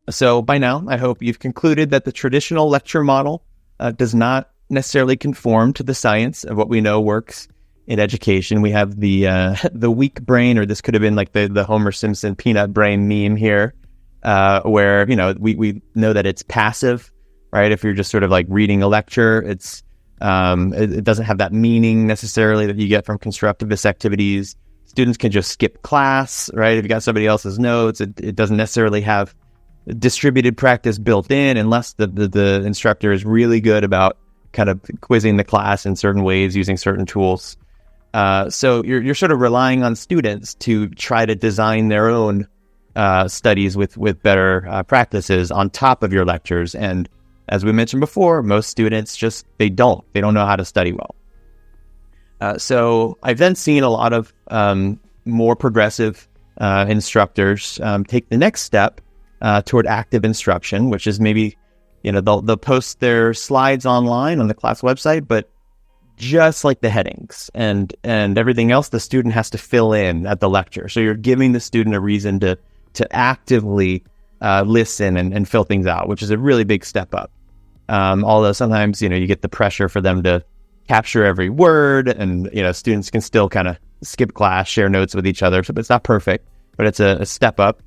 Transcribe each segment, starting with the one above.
So by now, I hope you've concluded that the traditional lecture model does not necessarily conform to the science of what we know works in education. We have the weak brain, or this could have been like the Homer Simpson peanut brain meme here, where we know that it's passive, right? If you're just sort of like reading a lecture, it doesn't have that meaning necessarily that you get from constructivist activities. Students can just skip class, right? If you got somebody else's notes, it doesn't necessarily have distributed practice built in unless the instructor is really good about kind of quizzing the class in certain ways using certain tools. So you're sort of relying on students to try to design their own studies with better practices on top of your lectures. And as we mentioned before, most students they don't know how to study well. So I've then seen a lot of more progressive instructors take the next step toward active instruction, which is maybe, they'll post their slides online on the class website, but just like the headings and everything else, the student has to fill in at the lecture. So you're giving the student a reason to actively listen and fill things out, which is a really big step up. Although sometimes, you get the pressure for them to capture every word, and, students can still kind of skip class, share notes with each other. So it's not perfect, but it's a step up.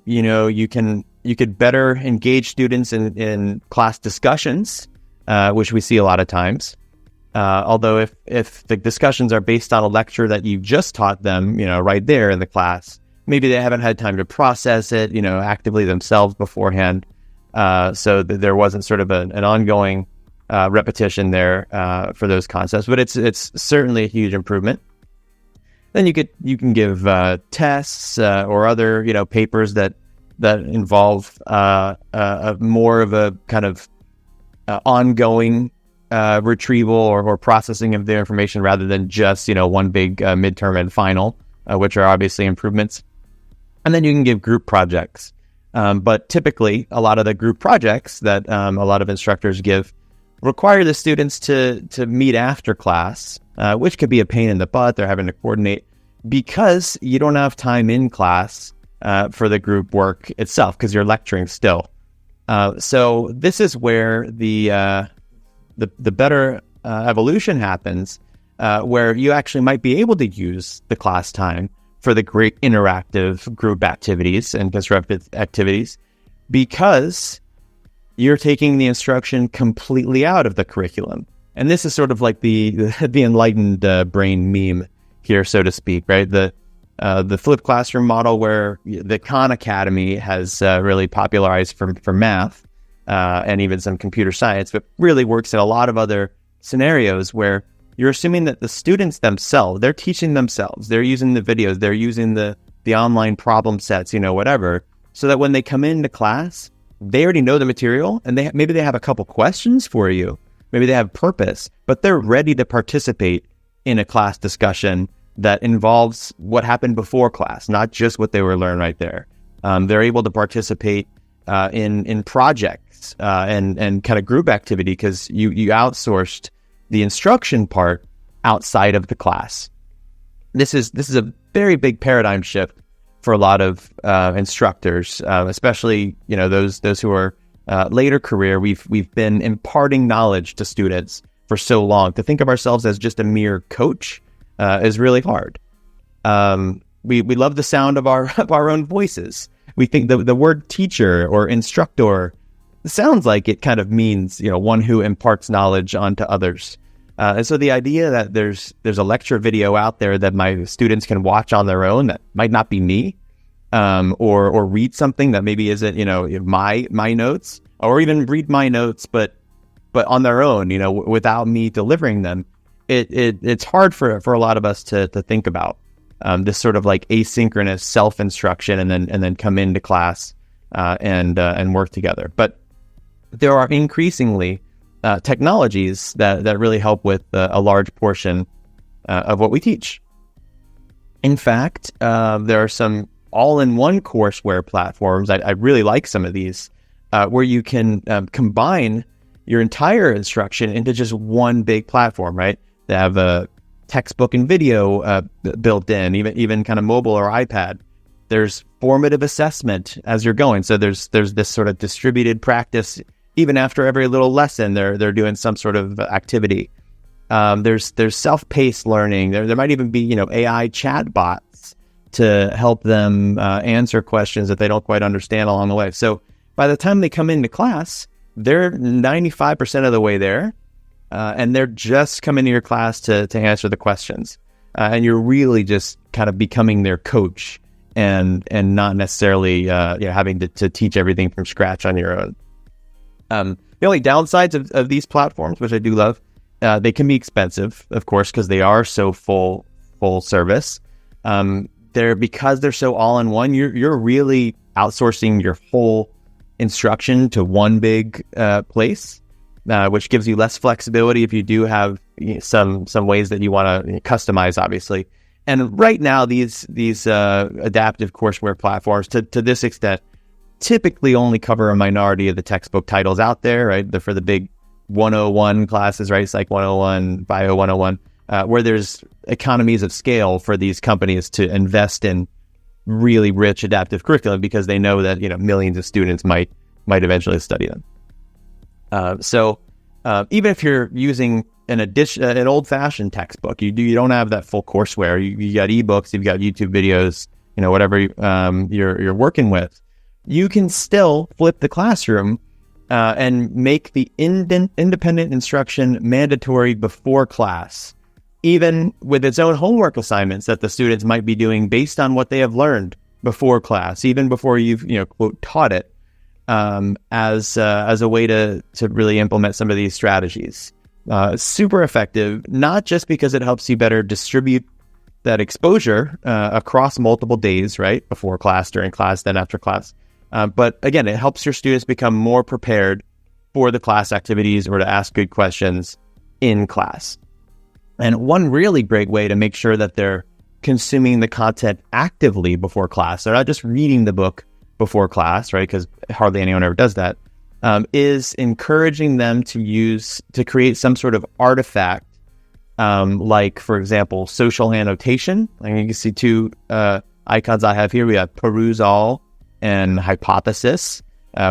You could better engage students in class discussions, which we see a lot of times. Although if the discussions are based on a lecture that you've just taught them, right there in the class, maybe they haven't had time to process it, actively themselves beforehand. So there wasn't sort of an ongoing repetition there for those concepts, but it's certainly a huge improvement. Then you can give tests or other papers that involve more of a kind of ongoing retrieval or processing of the information rather than just one big midterm and final, which are obviously improvements. And then you can give group projects, but typically a lot of the group projects that a lot of instructors give require the students to meet after class, which could be a pain in the butt. They're having to coordinate because you don't have time in class for the group work itself because you're lecturing still. So this is where the better evolution happens, where you actually might be able to use the class time for the great interactive group activities and constructive activities because you're taking the instruction completely out of the curriculum. And this is sort of like the enlightened brain meme here, so to speak, right? The flipped classroom model where the Khan Academy has really popularized for math and even some computer science, but really works in a lot of other scenarios where you're assuming that the students themselves, they're teaching themselves, they're using the videos, they're using the online problem sets, whatever, so that when they come into class, they already know the material and maybe they have a couple questions for you. Maybe they have purpose, but they're ready to participate in a class discussion that involves what happened before class, not just what they were learning right there. They're able to participate in projects and kind of group activity because you outsourced the instruction part outside of the class. This is a very big paradigm shift for a lot of instructors, especially those who are later career. We've been imparting knowledge to students for so long. To think of ourselves as just a mere coach is really hard. We love the sound of our own voices. We think the word teacher or instructor sounds like it kind of means one who imparts knowledge onto others. And so the idea that there's a lecture video out there that my students can watch on their own that might not be me, or read something that maybe isn't my notes, or even read my notes but on their own, without me delivering them, it's hard for a lot of us to think about this sort of like asynchronous self-instruction and then come into class and work together. But there are increasingly technologies that really help with a large portion of what we teach. In fact, there are some all-in-one courseware platforms. I really like some of these where you can combine your entire instruction into just one big platform, right? They have a textbook and video built in, even kind of mobile or iPad. There's formative assessment as you're going. So there's this sort of distributed practice. Even after every little lesson, they're doing some sort of activity. There's self-paced learning. There might even be, AI chatbots to help them answer questions that they don't quite understand along the way. So by the time they come into class, they're 95% of the way there, and they're just coming to your class to answer the questions. And you're really just kind of becoming their coach and not necessarily having to teach everything from scratch on your own. The only downsides of these platforms, which I do love, they can be expensive, of course, because they are so full service. Because they're so all in one, you're really outsourcing your whole instruction to one big place, which gives you less flexibility if you do have some ways that you want to customize, obviously. And right now, these adaptive courseware platforms, to this extent, typically only cover a minority of the textbook titles out there, right? They're for the big 101 classes, right? Psych 101, Bio 101. Where there's economies of scale for these companies to invest in really rich adaptive curriculum because they know that millions of students might eventually study them. So even if you're using an old-fashioned textbook, you don't have that full courseware. You got ebooks, you've got YouTube videos, whatever you're working with. You can still flip the classroom and make the independent instruction mandatory before class, even with its own homework assignments that the students might be doing based on what they have learned before class, even before you've quote taught it, as a way to really implement some of these strategies. Super effective, not just because it helps you better distribute that exposure across multiple days, right, before class, during class, then after class, but again, it helps your students become more prepared for the class activities or to ask good questions in class. And one really great way to make sure that they're consuming the content actively before class, they're not just reading the book before class, right? Because hardly anyone ever does that, is encouraging them to create some sort of artifact, like, for example, social annotation. Like you can see two icons I have here. We have Peruse All and Hypothesis,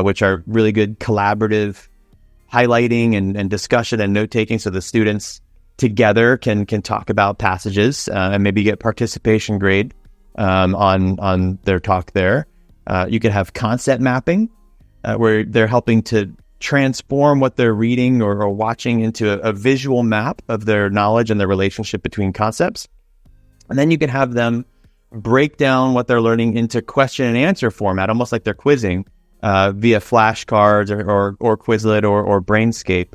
which are really good collaborative highlighting and discussion and note-taking, so the students together can talk about passages and maybe get participation grade on their talk there. You can have concept mapping, where they're helping to transform what they're reading or watching into a visual map of their knowledge and their relationship between concepts. And then you can have them break down what they're learning into question and answer format, almost like they're quizzing via flashcards or Quizlet or Brainscape.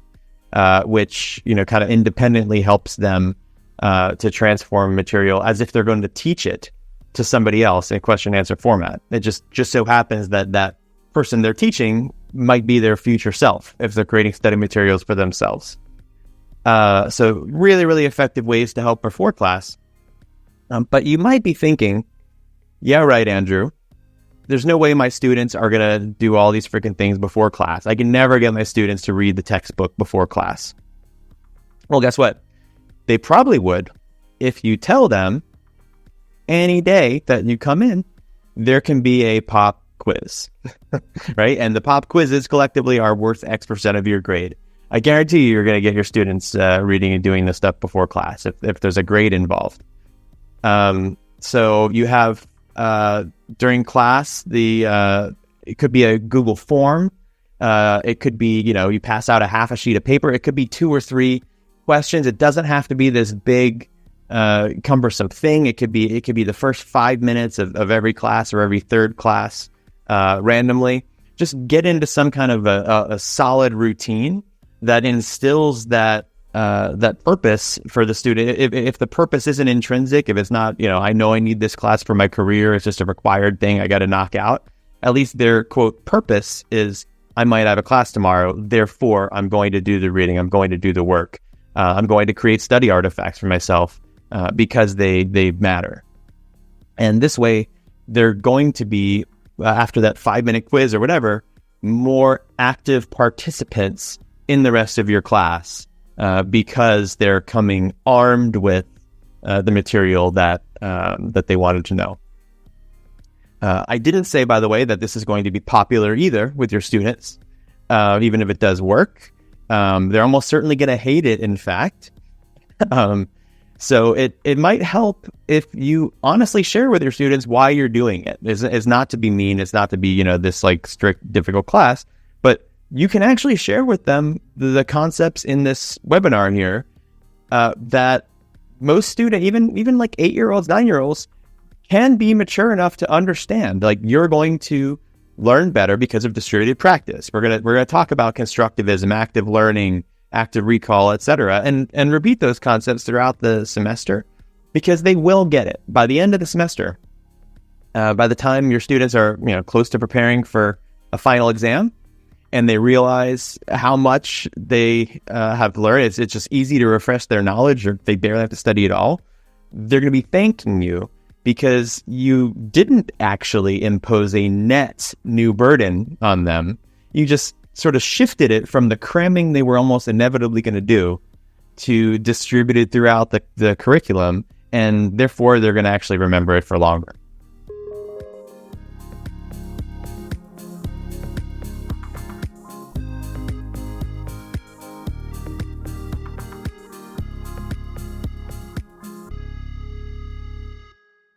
Which kind of independently helps them to transform material as if they're going to teach it to somebody else in question and answer format. It just so happens that person they're teaching might be their future self if they're creating study materials for themselves. So really, really effective ways to help before class. But you might be thinking, yeah, right, Andrew. There's no way my students are going to do all these freaking things before class. I can never get my students to read the textbook before class. Well, guess what? They probably would if you tell them any day that you come in, there can be a pop quiz, right? And the pop quizzes collectively are worth X% of your grade. I guarantee you're going to get your students reading and doing this stuff before class if there's a grade involved. So you have during class, it could be a Google form. It could be, you pass out a half a sheet of paper. It could be 2 or 3 questions. It doesn't have to be this big, cumbersome thing. It could be the first 5 minutes of every class or every third class, randomly. Just get into some kind of a solid routine that instills that purpose for the student. If the purpose isn't intrinsic, if it's not, I know I need this class for my career, it's just a required thing I got to knock out. At least their quote purpose is, I might have a class tomorrow, therefore I'm going to do the reading, I'm going to do the work, I'm going to create study artifacts for myself because they matter. And this way, they're going to be, after that 5-minute quiz or whatever, more active participants in the rest of your class. Because they're coming armed with the material that they wanted to know. I didn't say, by the way, that this is going to be popular either with your students, even if it does work. They're almost certainly going to hate it, in fact. So it might help if you honestly share with your students why you're doing it. It's not to be mean. It's not to be, this like strict, difficult class, but you can actually share with them the concepts in this webinar here that most students, even like 8-year-olds, 9-year-olds, can be mature enough to understand. Like, you're going to learn better because of distributed practice. We're gonna talk about constructivism, active learning, active recall, etc., and repeat those concepts throughout the semester, because they will get it by the end of the semester. By the time your students are close to preparing for a final exam, and they realize how much they have learned, it's just easy to refresh their knowledge, or they barely have to study at all. They're going to be thanking you because you didn't actually impose a net new burden on them. You just sort of shifted it from the cramming they were almost inevitably going to do to distributed throughout the curriculum, and therefore they're going to actually remember it for longer.